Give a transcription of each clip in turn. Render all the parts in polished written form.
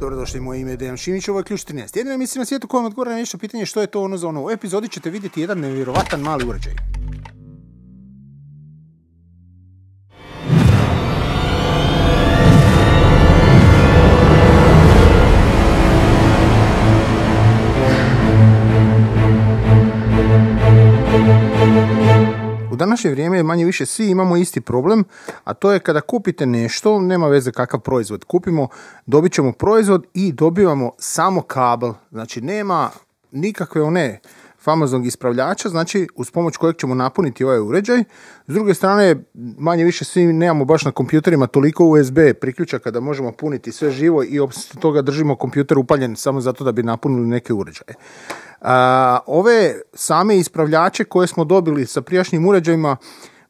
Dobrodošli, moje ime je Dejan Šimić, ovo je Ključ 13. Jedina emisija na svijetu koja vam odgovara na nešto pitanje što je to ono za ono. U epizodi ćete vidjeti jedan nevjerovatan mali uređaj. U današnje vrijeme manje više svi imamo isti problem, a to je kada kupite nešto, nema veze kakav proizvod kupimo, dobit ćemo proizvod i dobivamo samo kabel. Znači nema nikakve one famoznog ispravljača, znači uz pomoć kojeg ćemo napuniti ovaj uređaj. S druge strane, manje više svi nemamo baš na kompjuterima toliko USB priključaka da možemo puniti sve živo i osim toga držimo kompjuter upaljen samo zato da bi napunili neke uređaje. Ove same ispravljače koje smo dobili sa prijašnjim uređajima,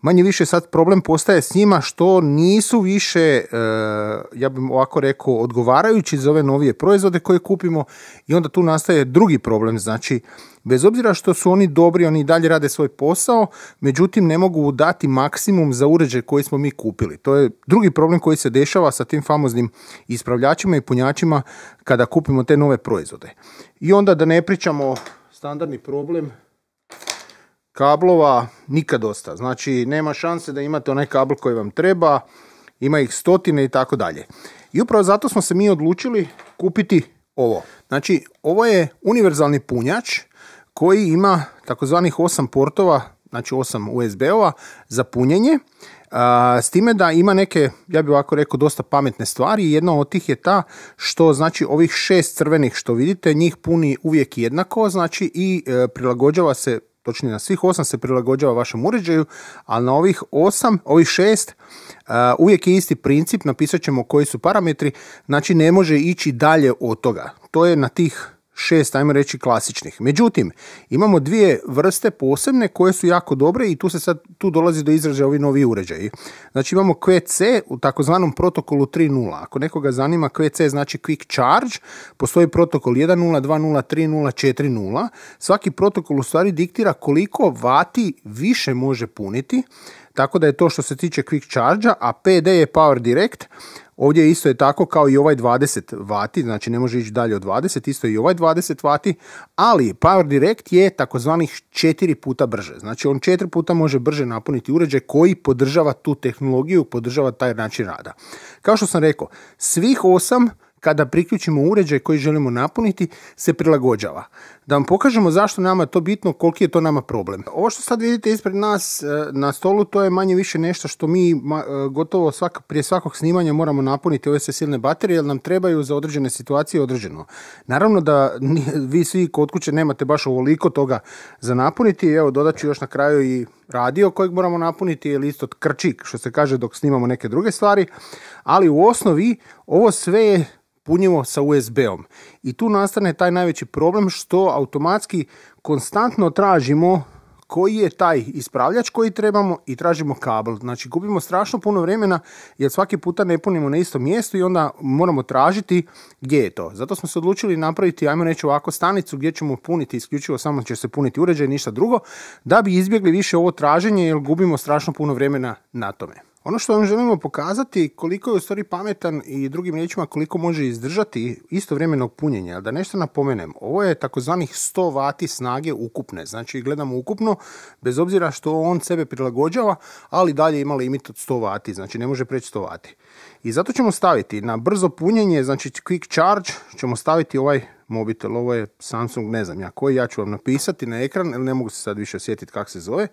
manje više sad problem postaje s njima što nisu više, ja bih ovako rekao, odgovarajući za ove novije proizvode koje kupimo i onda tu nastaje drugi problem. Znači, bez obzira što su oni dobri, oni dalje rade svoj posao, međutim ne mogu dati maksimum za uređaj koji smo mi kupili. To je drugi problem koji se dešava sa tim famoznim ispravljačima i punjačima kada kupimo te nove proizvode. I onda da ne pričamo standardni problem kablova, nikad dosta. Znači, nema šanse da imate onaj kabel koji vam treba, ima ih stotine i tako dalje. I upravo zato smo se mi odlučili kupiti ovo. Znači, ovo je univerzalni punjač koji ima takozvanih 8 portova, znači 8 USB-ova za punjenje. S time da ima neke, ja bih ovako rekao, dosta pametne stvari. Jedna od tih je ta što znači ovih 6 crvenih što vidite, njih puni uvijek jednako, znači i prilagođava se, točnije na svih 8 se prilagođava vašem uređaju, ali na ovih 6 uvijek je isti princip, napisat ćemo koji su parametri, znači ne može ići dalje od toga. To je na tih 6, ajmo reći, klasičnih. Međutim, imamo dvije vrste posebne koje su jako dobre i tu dolazi do izražaja ovi novi uređaji. Znači imamo QC u takozvanom protokolu 3.0. Ako nekoga zanima, QC znači Quick Charge, postoji protokol 1.0, 2.0, 3.0, 4.0. Svaki protokol u stvari diktira koliko vati više može puniti, tako da je to što se tiče Quick Charge-a, a PD je Power Direct. Ovdje isto je tako kao i ovaj 20 vati, znači ne može ići dalje od 20, isto i ovaj 20 vati, ali Power Direct je takozvanih 4 puta brže. Znači on 4 puta može brže napuniti uređaj koji podržava tu tehnologiju, podržava taj način rada. Kao što sam rekao, svih 8 kada priključimo uređaj koji želimo napuniti se prilagođava. Da vam pokažemo zašto nama je to bitno, koliki je to nama problem. Ovo što sad vidite ispred nas na stolu, to je manje više nešto što mi gotovo prije svakog snimanja moramo napuniti ove sve silne baterije, jer nam trebaju za određene situacije određeno. Naravno da vi svi kod kuće nemate baš ovoliko toga za napuniti. Evo, dodat ću još na kraju i radio kojeg moramo napuniti, ili isto krčik, što se kaže dok snimamo neke druge stvari. Ali u osnovi ovo sve je punjivo sa USB-om. I tu nastane taj najveći problem što automatski konstantno tražimo koji je taj ispravljač koji trebamo i tražimo kabel. Znači gubimo strašno puno vremena jer svaki puta ne punimo na istom mjestu i onda moramo tražiti gdje je to. Zato smo se odlučili napraviti, ajmo reći ovako, stanicu gdje ćemo puniti isključivo, samo će se puniti uređaj, ništa drugo, da bi izbjegli više ovo traženje jer gubimo strašno puno vremena na tome. Ono što vam želimo pokazati koliko je u stvari pametan i drugim riječima koliko može izdržati istovremenog punjenja. Da nešto napomenem, ovo je takozvanih 100 vati snage ukupne, znači gledamo ukupno, bez obzira što on sebe prilagođava, ali dalje ima limit od 100 vati, znači ne može preći 100 vati. I zato ćemo staviti na brzo punjenje, znači Quick Charge, ćemo staviti ovaj mobitel, ovo je Samsung, ne znam ja koji, ja ću vam napisati na ekran, jer ne mogu se sad više sjetiti kako se zove,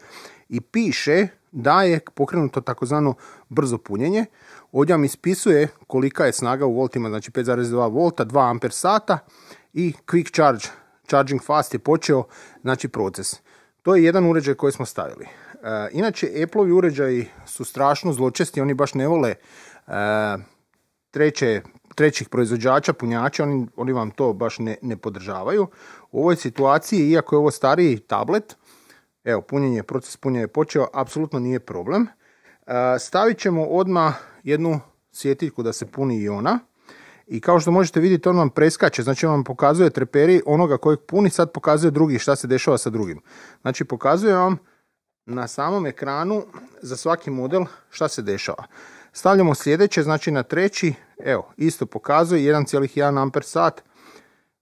i piše da je pokrenuto takozvano brzo punjenje. Ovdje vam ispisuje kolika je snaga u voltima, znači 5,2 volta, 2 amper sata i Quick Charge, Charging Fast je počeo, znači proces. To je jedan uređaj koji smo stavili. Inače, Apple-ovi uređaji su strašno zločesti, oni baš ne vole trećih proizvođača punjača, oni vam to baš ne podržavaju. U ovoj situaciji, iako je ovo stariji tablet, evo, proces punjenja je počeo, apsolutno nije problem. Stavit ćemo odmah jednu sjetiljku da se puni i ona. I kao što možete vidjeti, on vam preskače, znači on vam pokazuje treperi onoga kojeg puni, sad pokazuje drugi, šta se dešava sa drugim. Znači pokazuje vam na samom ekranu za svaki model šta se dešava. Stavljamo sljedeće, znači na treći, Evo, isto pokazuje 1,1 amper sat,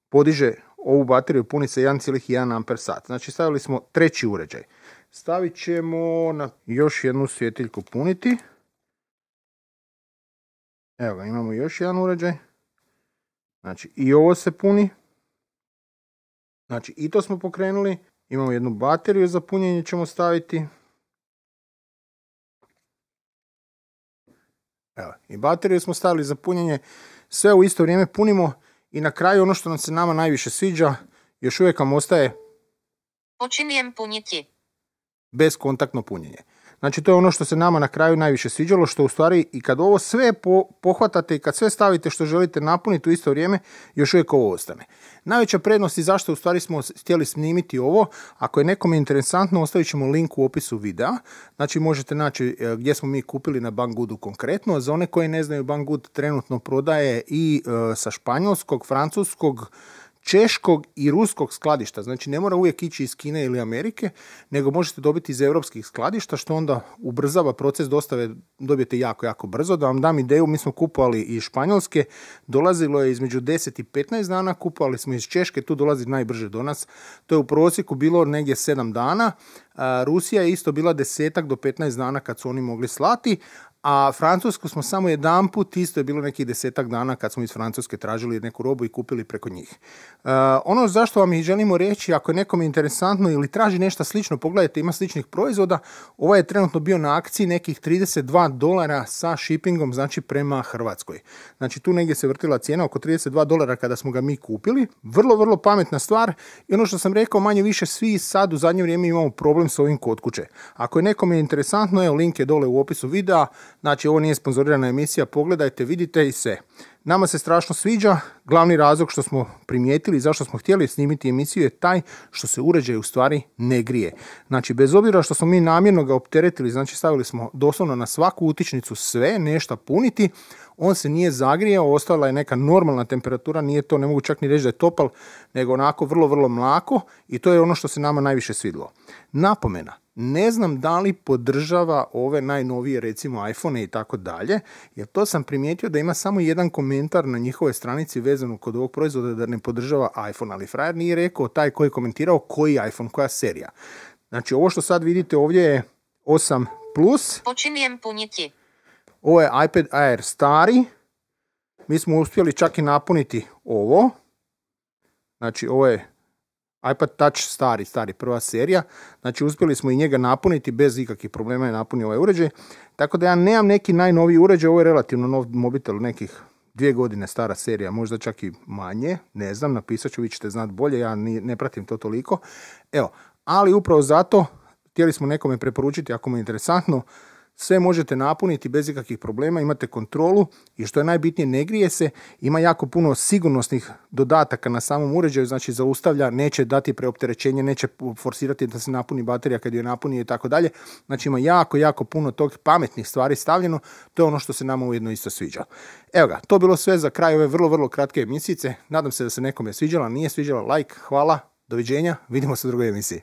podiže ovu bateriju, puni se 1,1 amper sat. Znači stavili smo treći uređaj. Stavit ćemo na još jednu svjetiljku puniti. Evo ga, imamo još jedan uređaj. Znači i ovo se puni. Znači i to smo pokrenuli. Imamo jednu bateriju za punjenje ćemo staviti. Evo, i bateriju smo stavili za punjenje. Sve u isto vrijeme punimo i na kraju ono što nam se nama najviše sviđa, još uvijek vam ostaje Počinjem puniti. bezkontaktno punjenje. Znači to je ono što se nama na kraju najviše sviđalo, što u stvari i kad ovo sve pohvatate i kad sve stavite što želite napuniti u isto vrijeme, još uvijek ovo ostane. Najveća prednost i zašto u stvari smo htjeli snimiti ovo, ako je nekome interesantno, ostavit ćemo link u opisu videa. Znači možete naći gdje smo mi kupili na Banggoodu konkretno. Za one koji ne znaju, Banggood trenutno prodaje i sa španjolskog, francuskog, češkog i ruskog skladišta. Znači ne mora uvijek ići iz Kine ili Amerike, nego možete dobiti iz europskih skladišta, što onda ubrzava proces dostave, dobijete jako, jako brzo. Da vam dam ideju, mi smo kupovali iz Španjolske, dolazilo je između 10 i 15 dana, kupovali smo iz Češke, tu dolazi najbrže do nas. To je u prosjeku bilo negdje 7 dana. Rusija je isto bila 10 do 15 dana kad su oni mogli slati, a Francusku smo samo jedanput, isto je bilo nekih 10 dana kad smo iz Francuske tražili neku robu i kupili preko njih. Ono zašto vam i želimo reći, ako je nekom interesantno ili traži nešto slično, pogledajte, ima sličnih proizvoda, ovaj je trenutno bio na akciji nekih $32 sa shippingom, znači prema Hrvatskoj. Znači tu negdje se vrtila cijena oko $32 kada smo ga mi kupili. Vrlo, vrlo pametna stvar i ono što sam rekao, manje više svi sad u zadnje vrijeme imamo problem s ovim kod kuće. Ako je nekom interesantno, evo link je dole u opisu videa. Znači, ovo nije sponzorirana emisija, pogledajte, vidite i sve. Nama se strašno sviđa, glavni razlog što smo primijetili i zašto smo htjeli snimiti emisiju je taj što se uređaj u stvari ne grije. Znači, bez obzira što smo mi namjerno ga opteretili, znači stavili smo doslovno na svaku utičnicu sve, nešto puniti, on se nije zagrijao, ostala je neka normalna temperatura, nije to, ne mogu čak ni reći da je topal, nego onako vrlo, vrlo mlako i to je ono što se nama najviše svidilo. Napomena. Ne znam da li podržava ove najnovije, recimo iPhone i tako dalje, jer to sam primijetio da ima samo jedan komentar na njihovoj stranici vezano kod ovog proizvoda da ne podržava iPhone, ali frajer nije rekao, taj koji je komentirao, koji iPhone, koja serija. Znači ovo što sad vidite ovdje je 8 Plus. Počinjem puniti. Ovo je iPad Air stari. Mi smo uspjeli čak i napuniti ovo. Znači ovo je iPad Touch stari, prva serija. Znači uspjeli smo i njega napuniti bez ikakvih problema, je napunio ovaj uređaj. Tako da ja nemam neki najnoviji uređaj, ovo je relativno nov mobitel, nekih 2 godine stara serija, možda čak i manje, ne znam, napisat ću, vi ćete znati bolje, ja ne pratim to toliko. Evo, ali upravo zato htjeli smo nekome preporučiti, ako mu je interesantno, sve možete napuniti bez ikakvih problema, imate kontrolu i što je najbitnije, ne grije se, ima jako puno sigurnosnih dodataka na samom uređaju, znači zaustavlja, neće dati preopterećenje, neće forsirati da se napuni baterija kad je napuni i tako dalje. Znači ima jako, jako puno tog pametnih stvari stavljeno, to je ono što se nama ujedno isto sviđa. Evo ga, to bilo sve za kraj ove vrlo, vrlo kratke emisijice. Nadam se da se nekome sviđala, nije sviđala, like, hvala, doviđenja, vidimo se u drugoj emisiji.